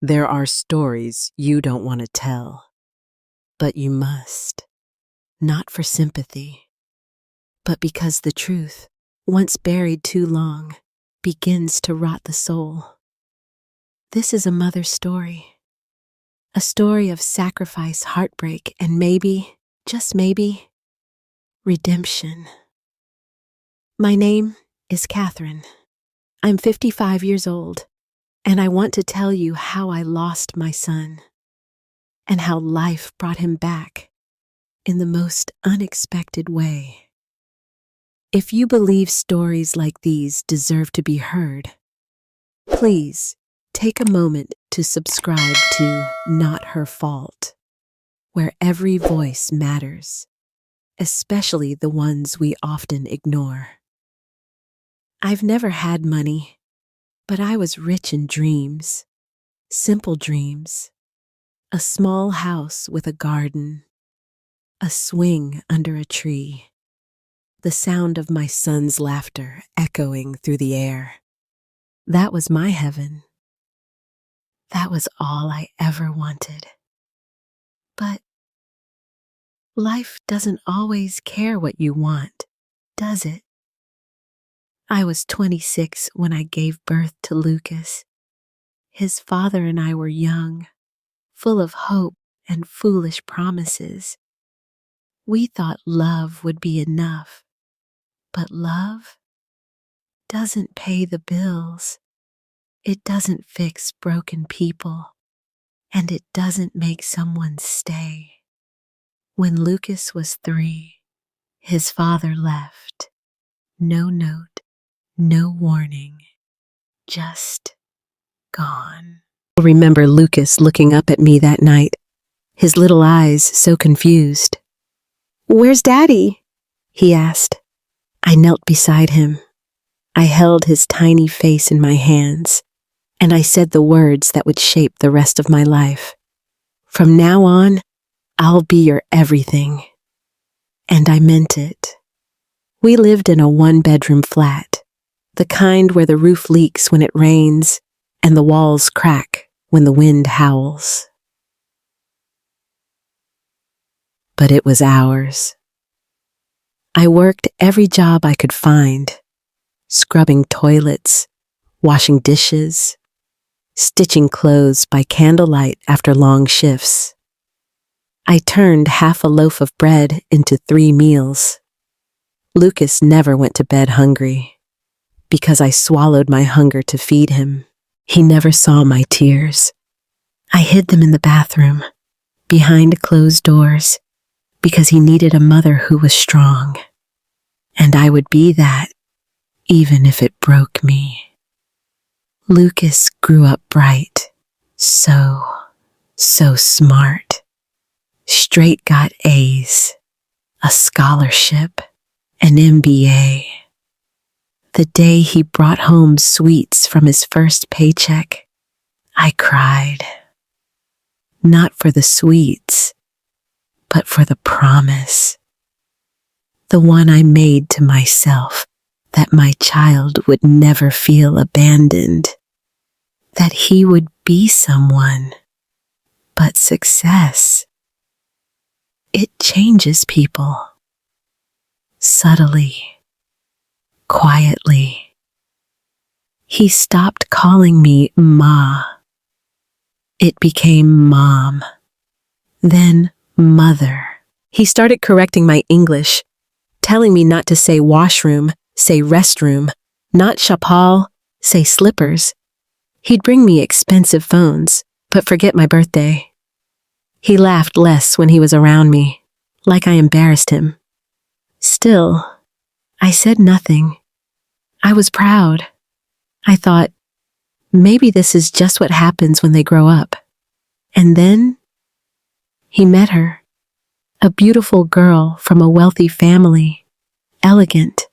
There are stories you don't want to tell, but you must. Not for sympathy, but because the truth, once buried too long, begins to rot the soul. This is a mother's story. A story of sacrifice, heartbreak, and maybe, just maybe, redemption. My name is Katherine. I'm 55 years old, and I want to tell you how I lost my son, and how life brought him back in the most unexpected way. If you believe stories like these deserve to be heard, please take a moment to subscribe to Not Her Fault, where every voice matters, especially the ones we often ignore. I've never had money, but I was rich in dreams, simple dreams. A small house with a garden, a swing under a tree, the sound of my son's laughter echoing through the air. That was my heaven. That was all I ever wanted. But life doesn't always care what you want, does it? I was 26 when I gave birth to Lucas. His father and I were young, full of hope and foolish promises. We thought love would be enough, but love doesn't pay the bills. It doesn't fix broken people, and it doesn't make someone stay. When Lucas was 3, his father left. No note, no warning, just gone. I remember Lucas looking up at me that night, his little eyes so confused. "Where's Daddy?" he asked. I knelt beside him. I held his tiny face in my hands, and I said the words that would shape the rest of my life. From now on, I'll be your everything. And I meant it. We lived in a 1-bedroom flat, the kind where the roof leaks when it rains and the walls crack when the wind howls. But it was ours. I worked every job I could find, scrubbing toilets, washing dishes, stitching clothes by candlelight after long shifts. I turned half a loaf of bread into 3 meals. Lucas never went to bed hungry, because I swallowed my hunger to feed him. He never saw my tears. I hid them in the bathroom, behind closed doors, because he needed a mother who was strong. And I would be that, even if it broke me. Lucas grew up bright, so smart. Straight got A's, a scholarship, an MBA. The day he brought home sweets from his first paycheck, I cried. Not for the sweets, but for the promise. The one I made to myself, that my child would never feel abandoned, that he would be someone, but success. It changes people. Subtly, quietly. He stopped calling me Ma. It became Mom, then Mother. He started correcting my English, telling me not to say washroom, say restroom, not chapal, say slippers. He'd bring me expensive phones, but forget my birthday. He laughed less when he was around me, like I embarrassed him. Still, I said nothing. I was proud. I thought, maybe this is just what happens when they grow up. And then, he met her. A beautiful girl from a wealthy family, elegant,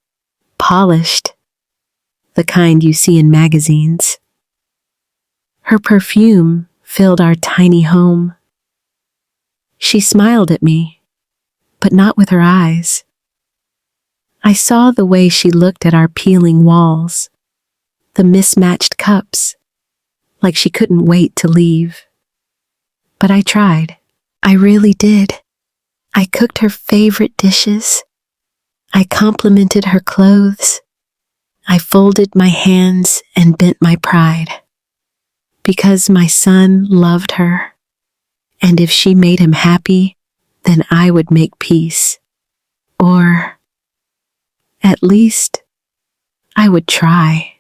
polished, the kind you see in magazines. Her perfume filled our tiny home. She smiled at me, but not with her eyes. I saw the way she looked at our peeling walls, the mismatched cups, like she couldn't wait to leave. But I tried. I really did. I cooked her favorite dishes. I complimented her clothes. I folded my hands and bent my pride. Because my son loved her. And if she made him happy, then I would make peace. Or, at least, I would try.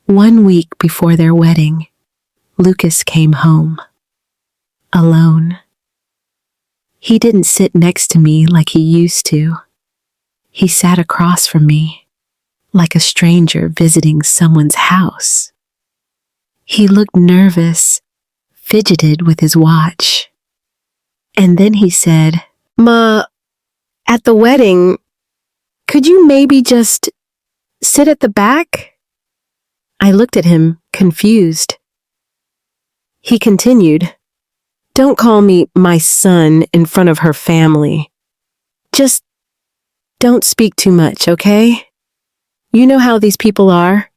1 week before their wedding, Lucas came home. Alone. He didn't sit next to me like he used to. He sat across from me, like a stranger visiting someone's house. He looked nervous, fidgeted with his watch. And then he said, "Ma, at the wedding, could you maybe just sit at the back?" I looked at him, confused. He continued, "Don't call me my son in front of her family. Just don't speak too much, okay? You know how these people are.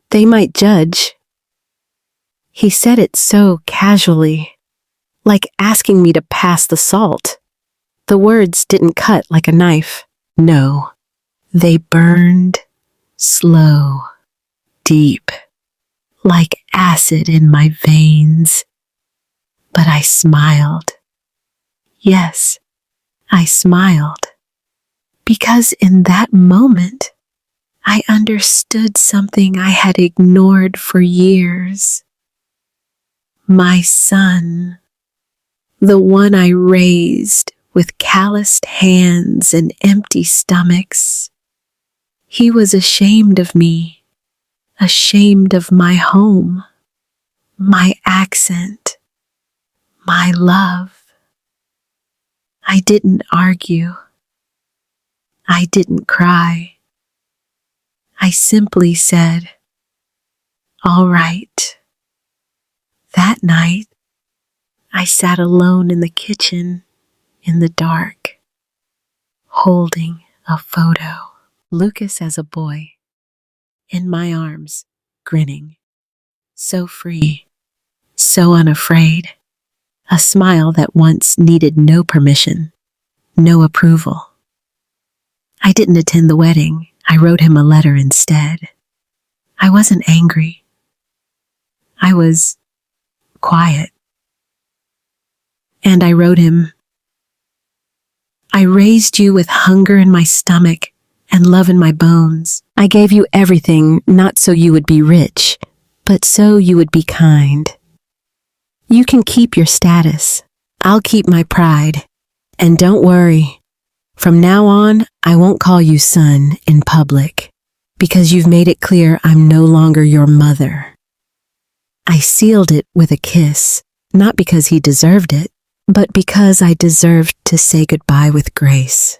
They might judge." He said it so casually, like asking me to pass the salt. The words didn't cut like a knife. No, they burned slow, deep, like acid in my veins. But I smiled. Yes, I smiled. Because in that moment, I understood something I had ignored for years. My son, the one I raised with calloused hands and empty stomachs, he was ashamed of me, ashamed of my home, my accent, my love. I didn't argue. I didn't cry. I simply said, "All right." That night, I sat alone in the kitchen in the dark, holding a photo. Lucas as a boy, in my arms, grinning, so free, so unafraid, a smile that once needed no permission, no approval. I didn't attend the wedding. I wrote him a letter instead. I wasn't angry. I was quiet. And I wrote him, "I raised you with hunger in my stomach and love in my bones. I gave you everything not so you would be rich, but so you would be kind. You can keep your status. I'll keep my pride. And don't worry. From now on, I won't call you son in public, because you've made it clear I'm no longer your mother." I sealed it with a kiss, not because he deserved it, but because I deserved to say goodbye with grace.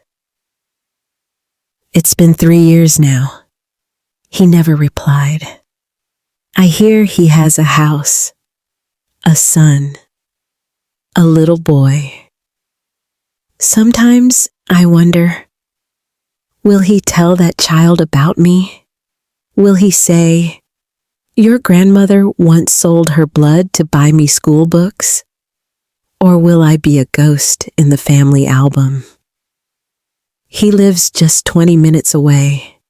It's been 3 years now. He never replied. I hear he has a house, a son, a little boy. Sometimes I wonder, will he tell that child about me? Will he say, "Your grandmother once sold her blood to buy me school books"? Or will I be a ghost in the family album? He lives just 20 minutes away.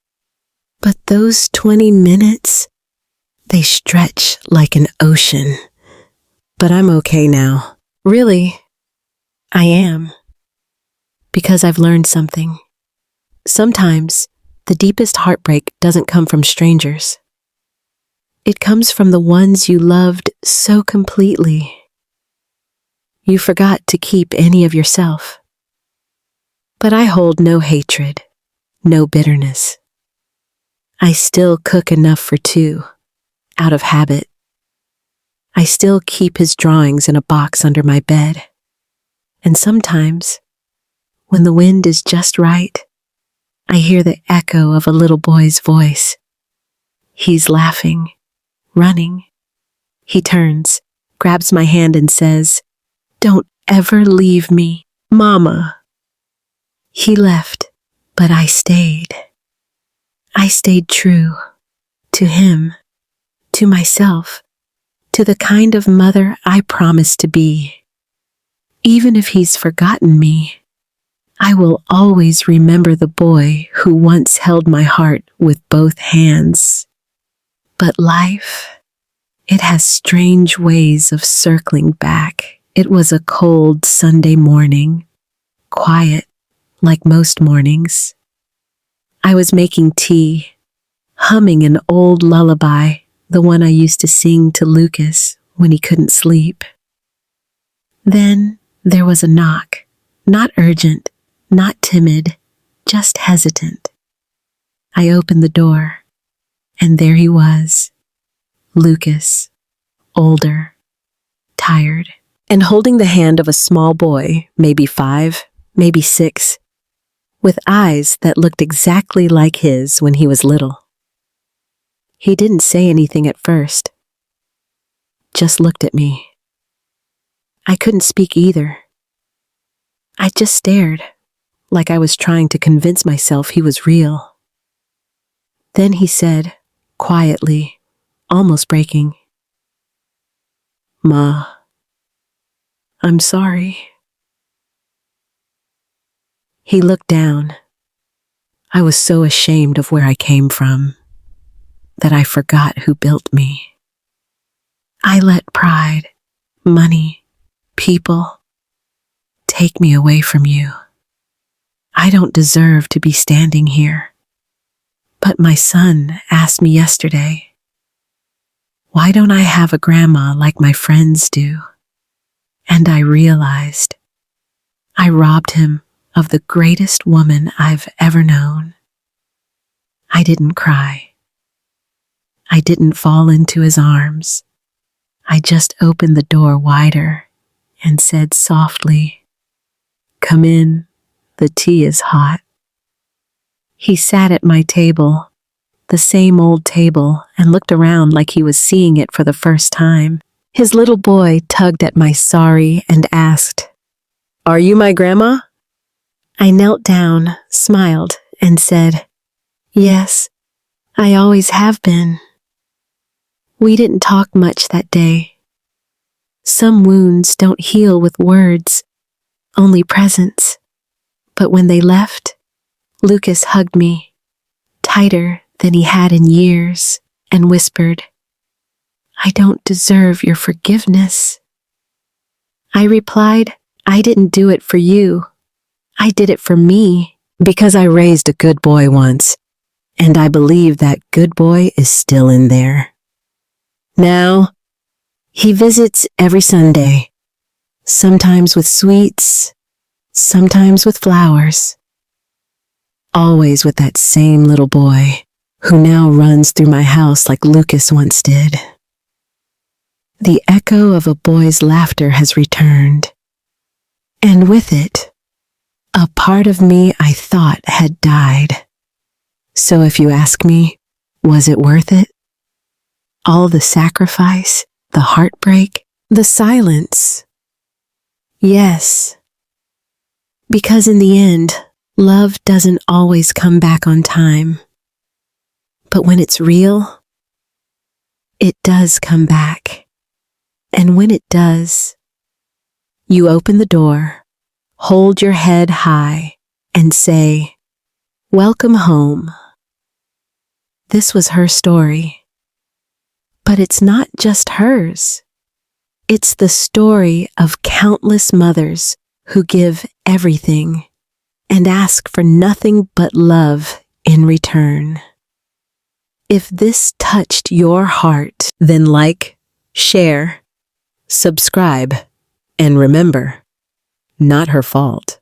But those 20 minutes, they stretch like an ocean. But I'm okay now. Really, I am. Because I've learned something. Sometimes, the deepest heartbreak doesn't come from strangers. It comes from the ones you loved so completely. You forgot to keep any of yourself. But I hold no hatred, no bitterness. I still cook enough for 2, out of habit. I still keep his drawings in a box under my bed. And sometimes, when the wind is just right, I hear the echo of a little boy's voice. He's laughing, running. He turns, grabs my hand and says, "Don't ever leave me, Mama." He left, but I stayed. I stayed true to him, to myself, to the kind of mother I promise to be. Even if he's forgotten me, I will always remember the boy who once held my heart with both hands. But life, it has strange ways of circling back. It was a cold Sunday morning, quiet like most mornings. I was making tea, humming an old lullaby, the one I used to sing to Lucas when he couldn't sleep. Then there was a knock, not urgent, not timid, just hesitant. I opened the door, and there he was, Lucas, older, tired, and holding the hand of a small boy, maybe 5, maybe 6, with eyes that looked exactly like his when he was little. He didn't say anything at first, just looked at me. I couldn't speak either. I just stared, like I was trying to convince myself he was real. Then he said, quietly, almost breaking, "Ma, I'm sorry." He looked down. I was so ashamed of where I came from that I forgot who built me. I let pride, money, people take me away from you. I don't deserve to be standing here. But my son asked me yesterday, why don't I have a grandma like my friends do? And I realized I robbed him of the greatest woman I've ever known. I didn't cry. I didn't fall into his arms. I just opened the door wider and said softly, "Come in, the tea is hot." He sat at my table, the same old table, and looked around like he was seeing it for the first time. His little boy tugged at my sari and asked, "Are you my grandma?" I knelt down, smiled, and said, "Yes, I always have been." We didn't talk much that day. Some wounds don't heal with words, only presence. But when they left, Lucas hugged me, tighter than he had in years, and whispered, "I don't deserve your forgiveness." I replied, "I didn't do it for you. I did it for me, because I raised a good boy once, and I believe that good boy is still in there. Now, he visits every Sunday, sometimes with sweets, sometimes with flowers, always with that same little boy who now runs through my house like Lucas once did. The echo of a boy's laughter has returned, and with it, a part of me I thought had died. So if you ask me, was it worth it? All the sacrifice, the heartbreak, the silence? Yes. Because in the end, love doesn't always come back on time. But when it's real, it does come back. And when it does, you open the door, hold your head high, and say, "Welcome home." This was her story. But it's not just hers. It's the story of countless mothers who give everything and ask for nothing but love in return. If this touched your heart, then like, share, subscribe, and remember, not her fault.